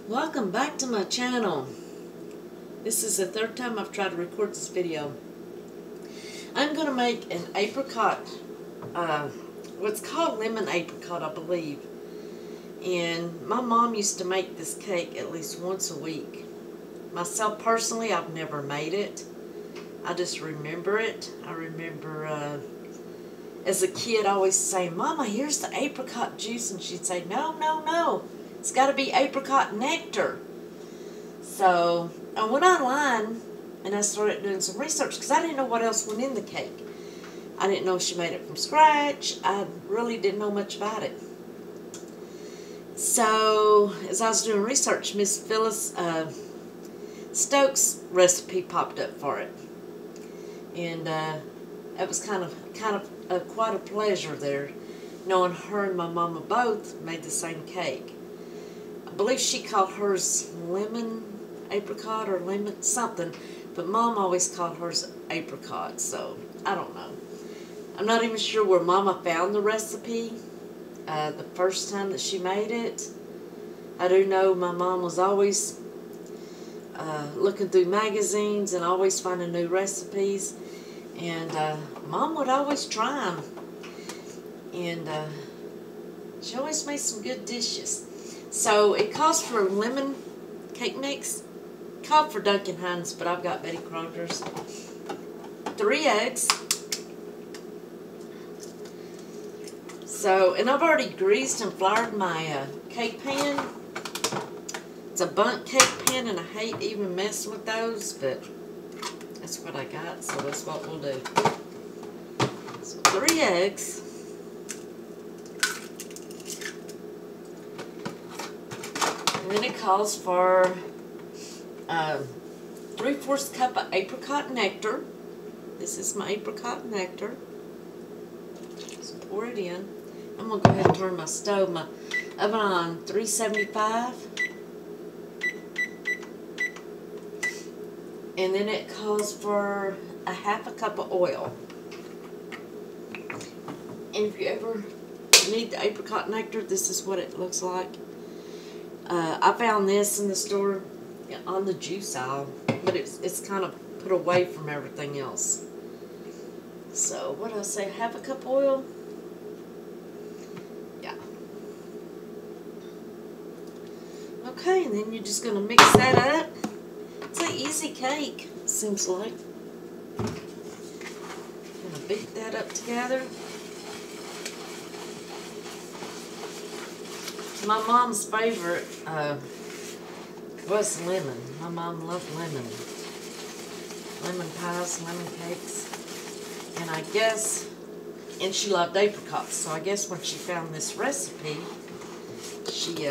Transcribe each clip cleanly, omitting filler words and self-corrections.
Welcome back to my channel. This is the third time I've tried to record this video. I'm going to make an apricot, what's called lemon apricot, I believe. And my mom used to make this cake at least once a week. Myself personally, I've never made it. I just remember it. I remember as a kid I always say, "Mama, here's the apricot juice," and she'd say, "No, no, no. It's got to be apricot nectar." So I went online and I started doing some research because I didn't know what else went in the cake. I didn't know she made it from scratch. I really didn't know much about it. So as I was doing research, Miss Phyllis Stokes' recipe popped up for it, and it was kind of quite a pleasure there, knowing her and my mama both made the same cake. I believe she called hers lemon apricot or lemon something, but Mom always called hers apricot, so I don't know. I'm not even sure where Mama found the recipe the first time that she made it. I do know my mom was always looking through magazines and always finding new recipes, and Mom would always try them, and she always made some good dishes. So it calls for lemon cake mix. Called for Duncan Hines, but I've got Betty Crocker's. 3 eggs. So, and I've already greased and floured my cake pan. It's a bundt cake pan, and I hate even messing with those, but that's what I got, so that's what we'll do. So 3 eggs. And then it calls for 3/4 cup of apricot nectar. This is my apricot nectar. So pour it in. I'm going to go ahead and turn my oven on 375. And then it calls for 1/2 cup of oil. And if you ever need the apricot nectar, this is what it looks like. I found this in the store on the juice aisle, but it's kind of put away from everything else. So what did I say, 1/2 cup oil? Yeah. Okay, and then you're just going to mix that up. It's an easy cake, it seems like. Going to beat that up together. My mom's favorite was lemon. My mom loved lemon. Lemon pies, lemon cakes. And I guess, and she loved apricots, so I guess when she found this recipe, she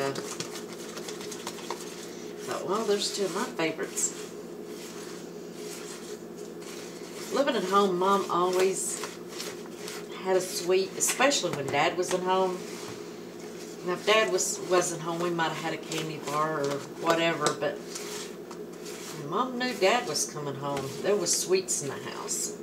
thought, well, there's 2 of my favorites. Living at home, Mom always had a sweet, especially when Dad was at home. Now, if Dad wasn't home, we might have had a candy bar or whatever, but when Mom knew Dad was coming home, there was sweets in the house.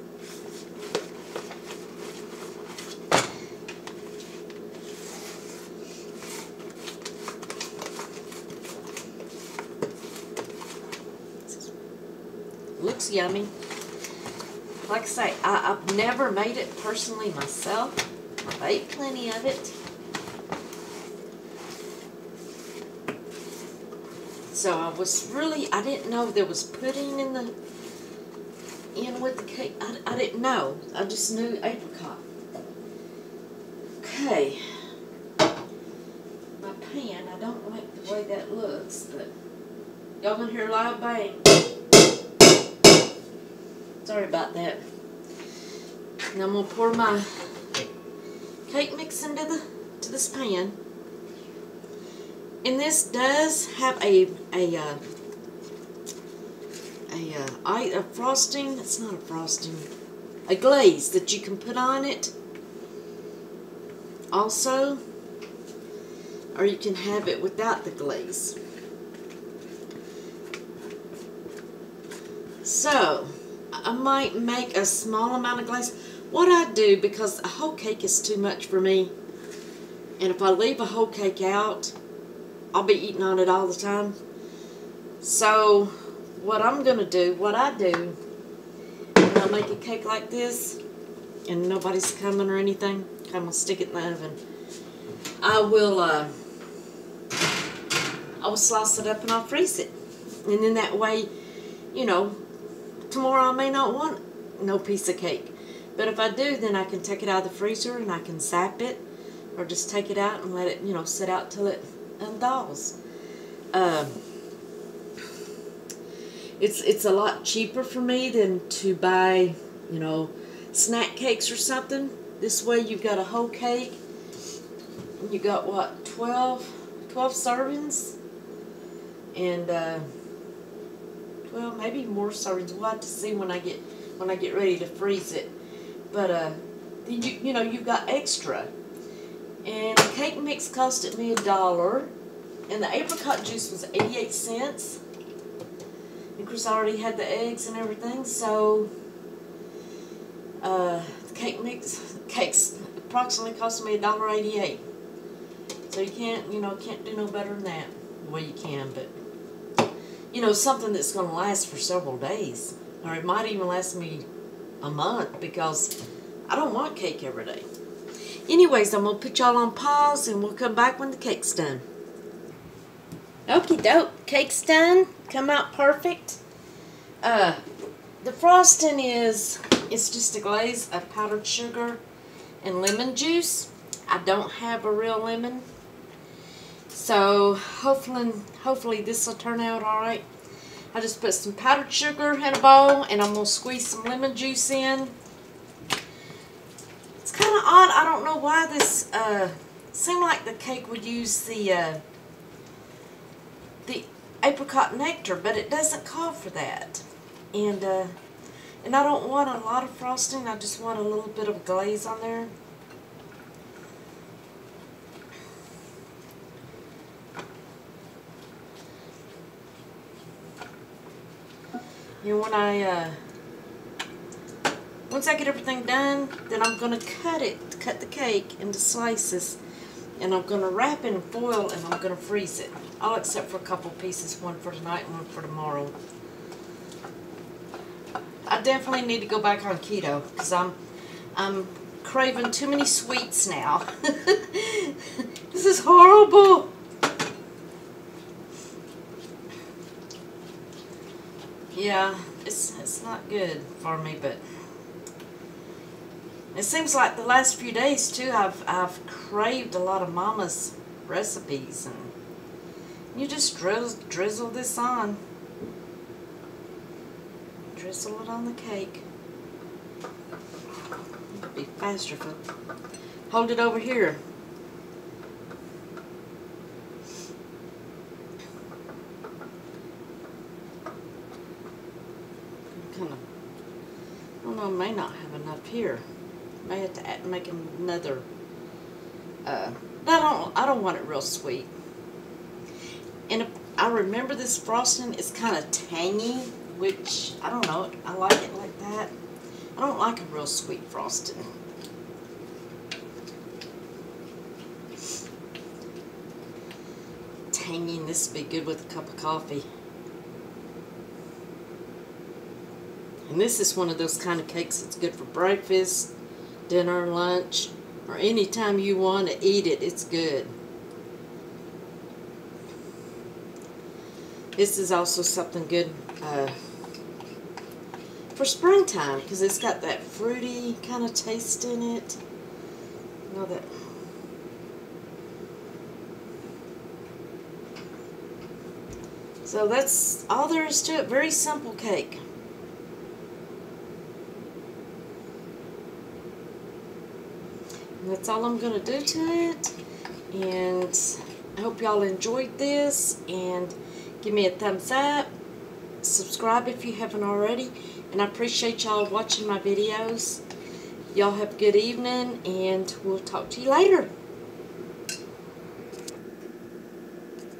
Looks yummy. Like I say, I've never made it personally myself. I've ate plenty of it. So I didn't know there was pudding in with the cake. I didn't know. I just knew apricot. Okay. My pan, I don't like the way that looks, but y'all gonna hear a loud bang. Sorry about that. Now I'm gonna pour my cake mix into this pan. And this does have a frosting. It's not a frosting. A glaze that you can put on it. Also, or you can have it without the glaze. So, I might make a small amount of glaze. What I do, because a whole cake is too much for me, and if I leave a whole cake out, I'll be eating on it all the time. So what I'm gonna do, what I do when I make a cake like this and nobody's coming or anything, I'm gonna stick it in the oven. I will slice it up and I'll freeze it. And then that way, you know, tomorrow I may not want no piece of cake. But if I do, then I can take it out of the freezer and I can zap it, or just take it out and let it, you know, sit out till it unthaws. It's a lot cheaper for me than to buy, you know, snack cakes or something. This way you've got a whole cake. You got what, 12 servings? And well, maybe more servings. We'll have to see when I get ready to freeze it. But then you know, you've got extra. And the cake mix costed me $1, and the apricot juice was 88 cents. And of course, I already had the eggs and everything, so the cakes approximately cost me $1.88. So you can't do no better than that. Well, you can, but you know, something that's going to last for several days, or it might even last me a month, because I don't want cake every day. Anyways, I'm going to put y'all on pause and we'll come back when the cake's done. Okie doke, cake's done. Come out perfect. The frosting it's just a glaze of powdered sugar and lemon juice. I don't have a real lemon, so hopefully this will turn out alright. I just put some powdered sugar in a bowl and I'm going to squeeze some lemon juice in. It's kind of odd. I don't know why this seemed like the cake would use the apricot nectar, but it doesn't call for that. And I don't want a lot of frosting. I just want a little bit of glaze on there. And when once I get everything done, then I'm going to cut the cake into slices, and I'm going to wrap it in foil and I'm going to freeze it. All except for a couple pieces, one for tonight and one for tomorrow. I definitely need to go back on keto, because I'm craving too many sweets now. This is horrible. Yeah, it's not good for me, but it seems like the last few days too, I've craved a lot of Mama's recipes, and you just drizzle this on. Drizzle it on the cake. It'd be faster if I hold it over here. I don't know, I may not have enough here. May have to make another. I don't want it real sweet. And if I remember, this frosting is kind of tangy, which I don't know. I like it like that. I don't like a real sweet frosting. Tangy, and this would be good with a cup of coffee. And this is one of those kind of cakes that's good for breakfast, dinner, lunch, or any time you want to eat it. It's good. This is also something good for springtime, because it's got that fruity kind of taste in it. You know that. So that's all there is to it. Very simple cake. And that's all I'm going to do to it. And I hope y'all enjoyed this. And give me a thumbs up. Subscribe if you haven't already. And I appreciate y'all watching my videos. Y'all have a good evening. And we'll talk to you later.